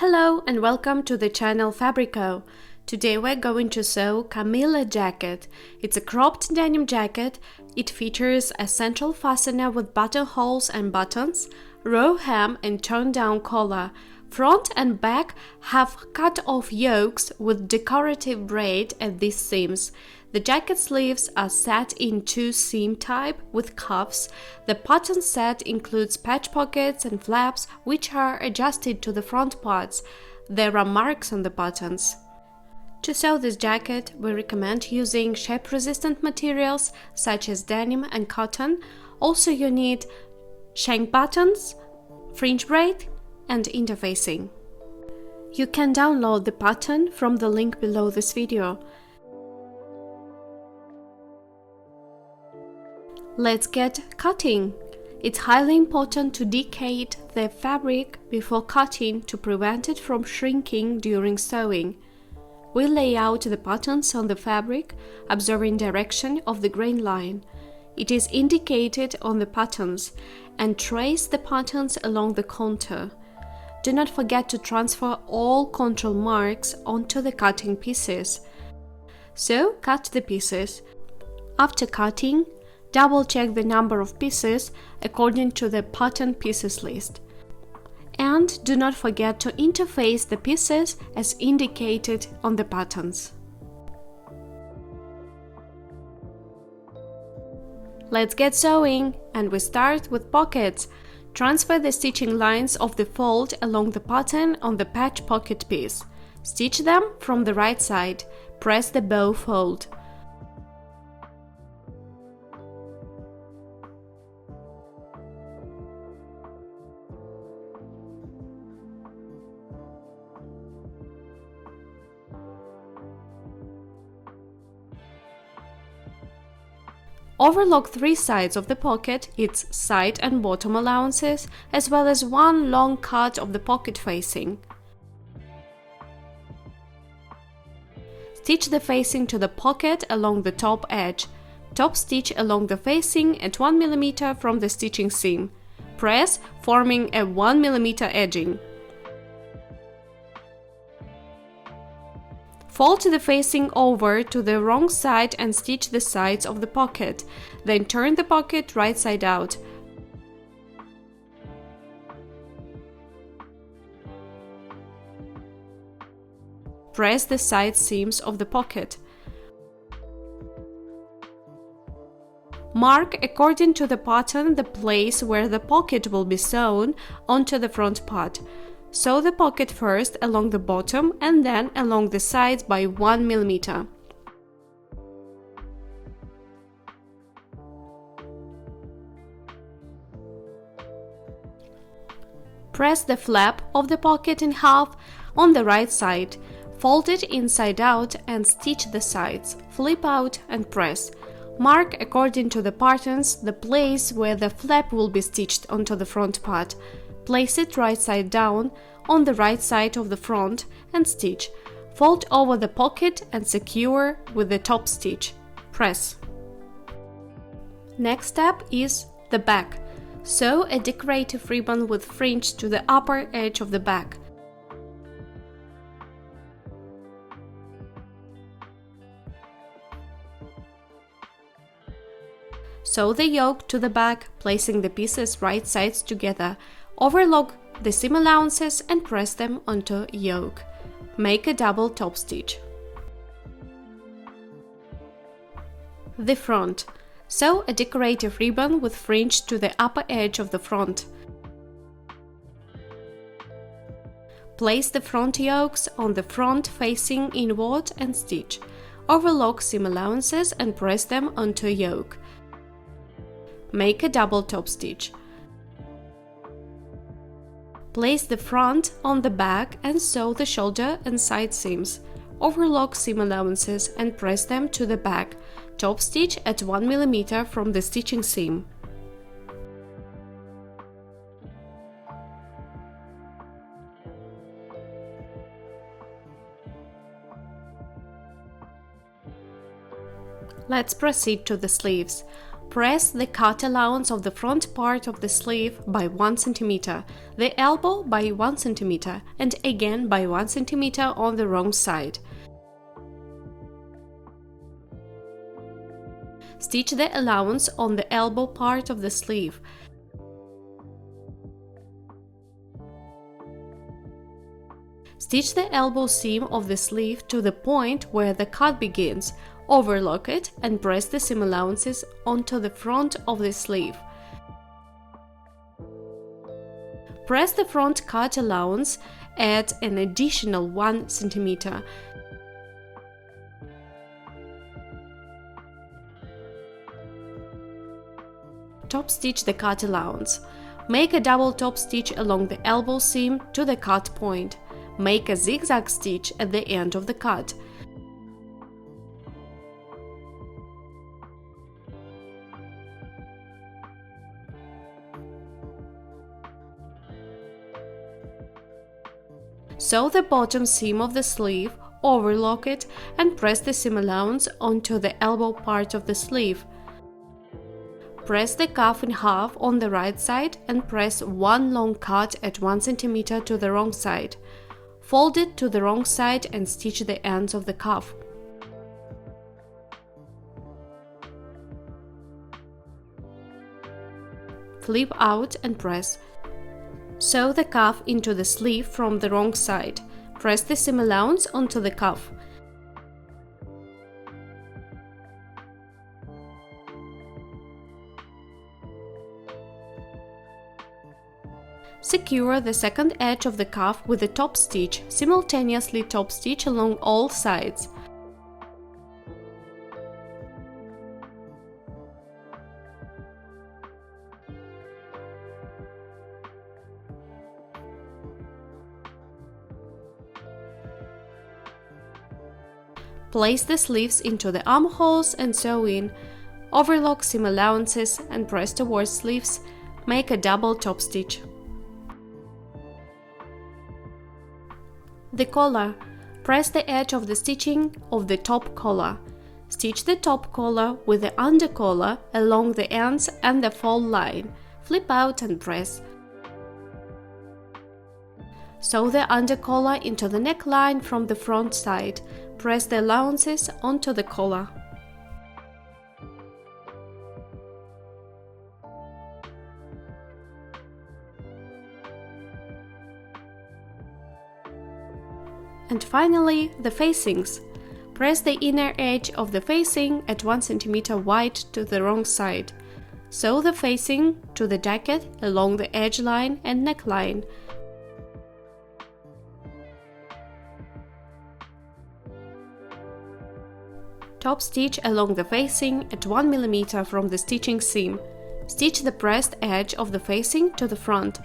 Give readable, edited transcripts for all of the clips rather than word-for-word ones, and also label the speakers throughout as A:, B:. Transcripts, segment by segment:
A: Hello and welcome to the channel Fabrico. Today we're going to sew Kamilla jacket. It's a cropped denim jacket. It features a central fastener with buttonholes and buttons, row hem and turned down collar. Front and back have cut off yokes with decorative braid at these seams. The jacket sleeves are set in two seam type with cuffs. The pattern set includes patch pockets and flaps which are adjusted to the front parts. There are marks on the buttons. To sew this jacket, we recommend using shape-resistant materials such as denim and cotton. Also, you need shank buttons, fringe braid, and interfacing. You can download the pattern from the link below this video. Let's get cutting. It's highly important to decade the fabric before cutting to prevent it from shrinking during sewing. We lay out the patterns on the fabric, observing direction of the grain line. It is indicated on the patterns, and trace the patterns along the contour. Do not forget to transfer all control marks onto the cutting pieces. So, cut the pieces. After cutting, double-check the number of pieces according to the pattern pieces list. And do not forget to interface the pieces as indicated on the patterns. Let's get sewing, and we start with pockets. Transfer the stitching lines of the fold along the pattern on the patch pocket piece. Stitch them from the right side. Press the bow fold. Overlock three sides of the pocket, its side and bottom allowances, as well as one long cut of the pocket facing. Stitch the facing to the pocket along the top edge. Top stitch along the facing at 1 mm from the stitching seam. Press, forming a 1 mm edging. Fold the facing over to the wrong side and stitch the sides of the pocket. Then turn the pocket right side out. Press the side seams of the pocket. Mark according to the pattern the place where the pocket will be sewn onto the front part. Sew the pocket first along the bottom and then along the sides by 1 mm. Press the flap of the pocket in half on the right side. Fold it inside out and stitch the sides. Flip out and press. Mark according to the patterns the place where the flap will be stitched onto the front part. Place it right side down on the right side of the front and stitch. Fold over the pocket and secure with the top stitch. Press. Next step is the back. Sew a decorative ribbon with fringe to the upper edge of the back. Sew the yoke to the back, placing the pieces right sides together. Overlock the seam allowances and press them onto yoke. Make a double top stitch. The front. Sew a decorative ribbon with fringe to the upper edge of the front. Place the front yokes on the front facing inward and stitch. Overlock seam allowances and press them onto yoke. Make a double top stitch. Place the front on the back and sew the shoulder and side seams. Overlock seam allowances and press them to the back. Top stitch at 1 mm from the stitching seam. Let's proceed to the sleeves. Press the cut allowance of the front part of the sleeve by 1 cm, the elbow by 1 cm, and again by 1 cm on the wrong side. Stitch the allowance on the elbow part of the sleeve. Stitch the elbow seam of the sleeve to the point where the cut begins, overlock it and press the seam allowances onto the front of the sleeve. Press the front cut allowance at an additional 1 cm. Top stitch the cut allowance. Make a double top stitch along the elbow seam to the cut point. Make a zigzag stitch at the end of the cut. Sew the bottom seam of the sleeve, overlock it, and press the seam allowance onto the elbow part of the sleeve. Press the cuff in half on the right side and press one long cut at 1 cm to the wrong side. Fold it to the wrong side and stitch the ends of the cuff. Flip out and press. Sew the cuff into the sleeve from the wrong side. Press the seam allowance onto the cuff. Secure the second edge of the cuff with a top stitch, simultaneously top stitch along all sides. Place the sleeves into the armholes and sew in. Overlock seam allowances and press towards sleeves. Make a double top stitch. The collar. Press the edge of the stitching of the top collar. Stitch the top collar with the under collar along the ends and the fold line. Flip out and press. Sew the under collar into the neckline from the front side. Press the allowances onto the collar. And finally, the facings. Press the inner edge of the facing at 1 cm wide to the wrong side. Sew the facing to the jacket along the edge line and neckline. Top stitch along the facing at 1 mm from the stitching seam. Stitch the pressed edge of the facing to the front.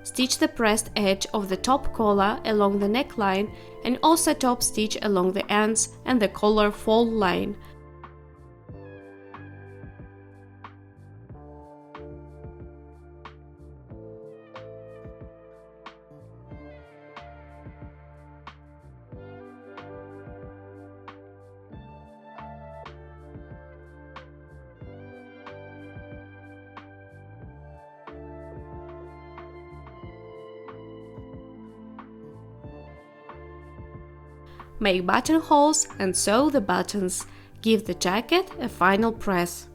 A: Stitch the pressed edge of the top collar along the neckline and also top stitch along the ends and the collar fold line. Make buttonholes and sew the buttons. Give the jacket a final press.